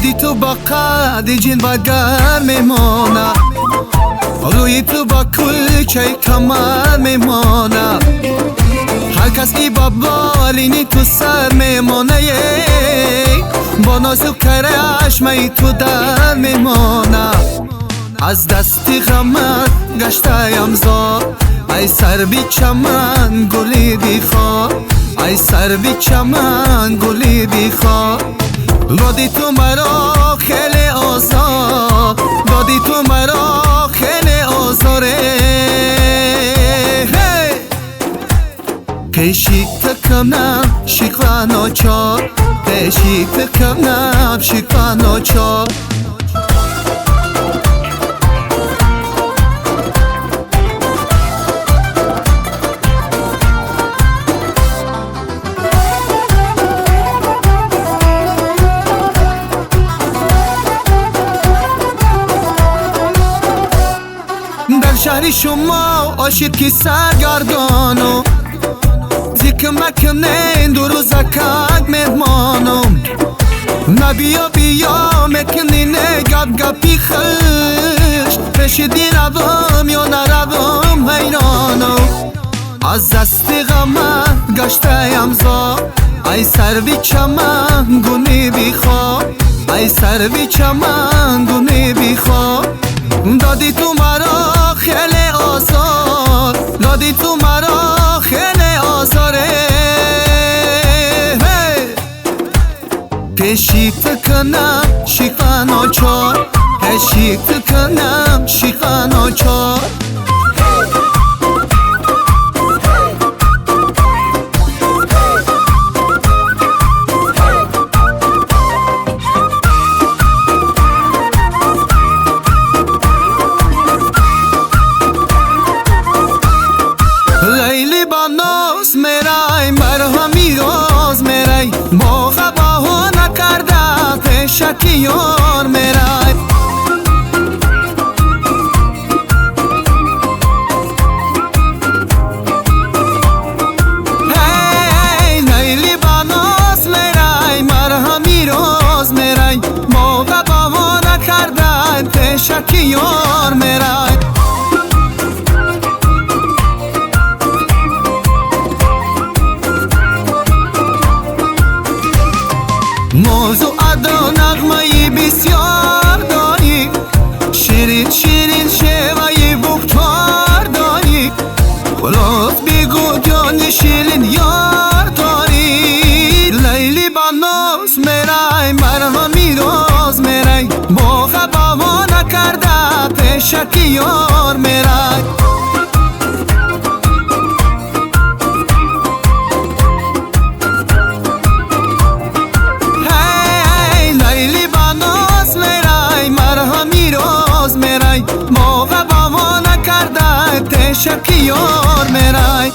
یادی تو با قد جین و گر میمانه روی تو با کلچه کمر میمانه هر کس ای با بالینی تو سر میمانه با نازو کرش می تو در میمانه از دستی غمت گشتایم زار ای سر بی چمن گلی بی خار ای سر بی چمن گلی بی خار دادی تو مرا خیلی آزار دادی تو مرا خیلی آزاره کشی تکنم شیخ ناچار کشی تکنم شیخ ناچار در شهری شما آشید که سرگردانم زیک مکنه دو روزکت مهمانم نبیا بیا مکنی نگب گپی خش رشدی روم یا نروم حیرانم از دستی غمت گشتایم زار ای سر بی چمن گونی بی خواب ای سر بی چمن گونی بی خواب دادی تو مرا خیلی آزار دادی تو مرا خیلی آزاره کشی تکنم شیخ ناچار کشی تکنم شیخ ناچار لیلی با ناز میرای مرهمی راز میرای با غباها نکرده پیشکی یار میرای هی لیلی با ناز میرای مرهمی راز میرای با غباها نکرده پیشکی یار میرای موضوع ادا نغمه‌ای بسیار داری شیرین شیرین شیوه‌ی بختار داری خلاص بگو جان شیرین یار داری لیلی با ناز میرای مرهمی راز میرای با غباها نکرده پیشکی یار میرای موقع با ما نکرده پیشکی یار میرای